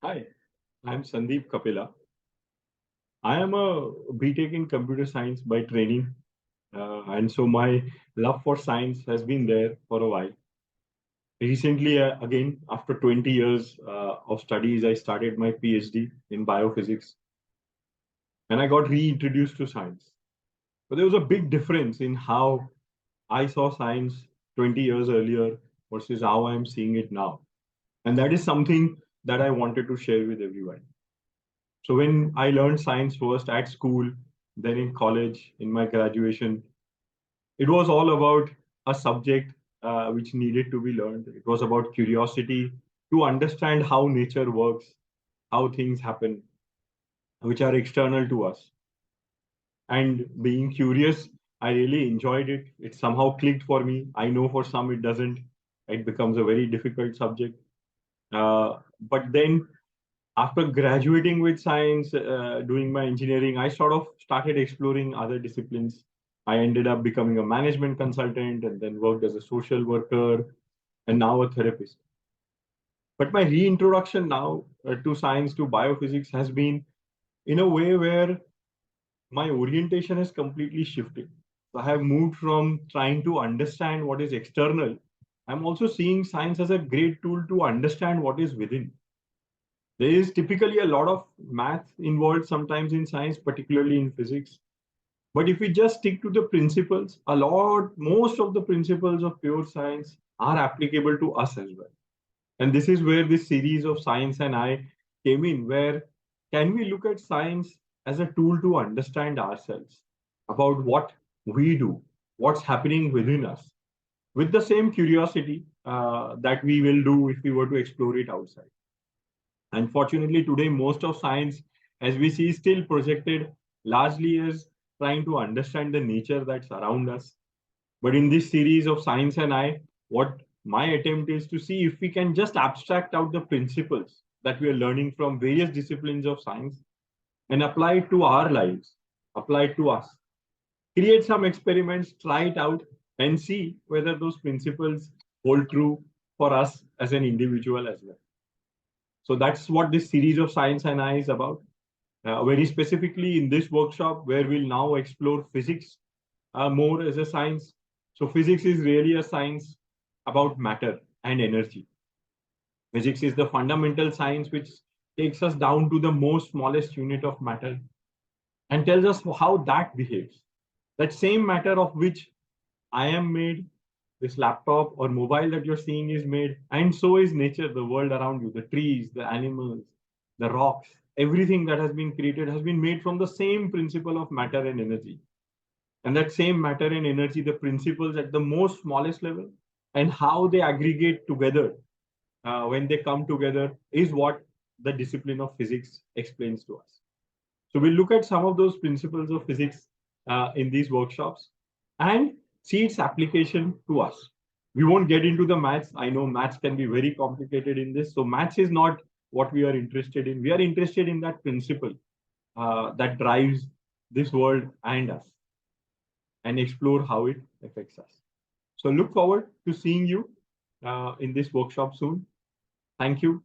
Hi, I'm Sandeep Kapila. I am a BTech in computer science by training, and so my love for science has been there for a while. Recently, again, after 20 years of studies, I started my PhD in biophysics, and I got reintroduced to science. But there was a big difference in how I saw science 20 years earlier versus how I'm seeing it now, and that is something that I wanted to share with everyone. So when I learned science first at school, then in college, in my graduation, it was all about a subject which needed to be learned. It was about curiosity to understand how nature works, how things happen, which are external to us. And being curious, I really enjoyed it. It somehow clicked for me. I know for some it doesn't. It becomes a very difficult subject. But then after graduating with science, doing my engineering, I sort of started exploring other disciplines. I ended up becoming a management consultant and then worked as a social worker and now a therapist. But my reintroduction now to science, to biophysics, has been in a way where my orientation has completely shifted. So I have moved from trying to understand what is external. I'm also seeing science as a great tool to understand what is within. There is typically a lot of math involved sometimes in science, particularly in physics. But if we just stick to the principles, most of the principles of pure science are applicable to us as well. And this is where this series of Science and I came in, where can we look at science as a tool to understand ourselves, about what we do, what's happening within us, with the same curiosity that we will do if we were to explore it outside. Unfortunately, today, most of science, as we see, is still projected largely as trying to understand the nature that's around us. But in this series of Science and I, what my attempt is to see if we can just abstract out the principles that we are learning from various disciplines of science and apply it to our lives, apply it to us. Create some experiments, try it out, and see whether those principles hold true for us as an individual as well. So that's what this series of Science and I is about. Very specifically in this workshop, where we'll now explore physics more as a science. So physics is really a science about matter and energy. Physics is the fundamental science which takes us down to the most smallest unit of matter and tells us how that behaves. That same matter of which I am made, this laptop or mobile that you're seeing is made, and so is nature, the world around you, the trees, the animals, the rocks, everything that has been created has been made from the same principle of matter and energy. And that same matter and energy, the principles at the most smallest level, and how they aggregate together when they come together is what the discipline of physics explains to us. So we'll look at some of those principles of physics in these workshops and see its application to us. We won't get into the maths. I know maths can be very complicated in this. So maths is not what we are interested in. We are interested in that principle that drives this world and us, and explore how it affects us. So look forward to seeing you in this workshop soon. Thank you.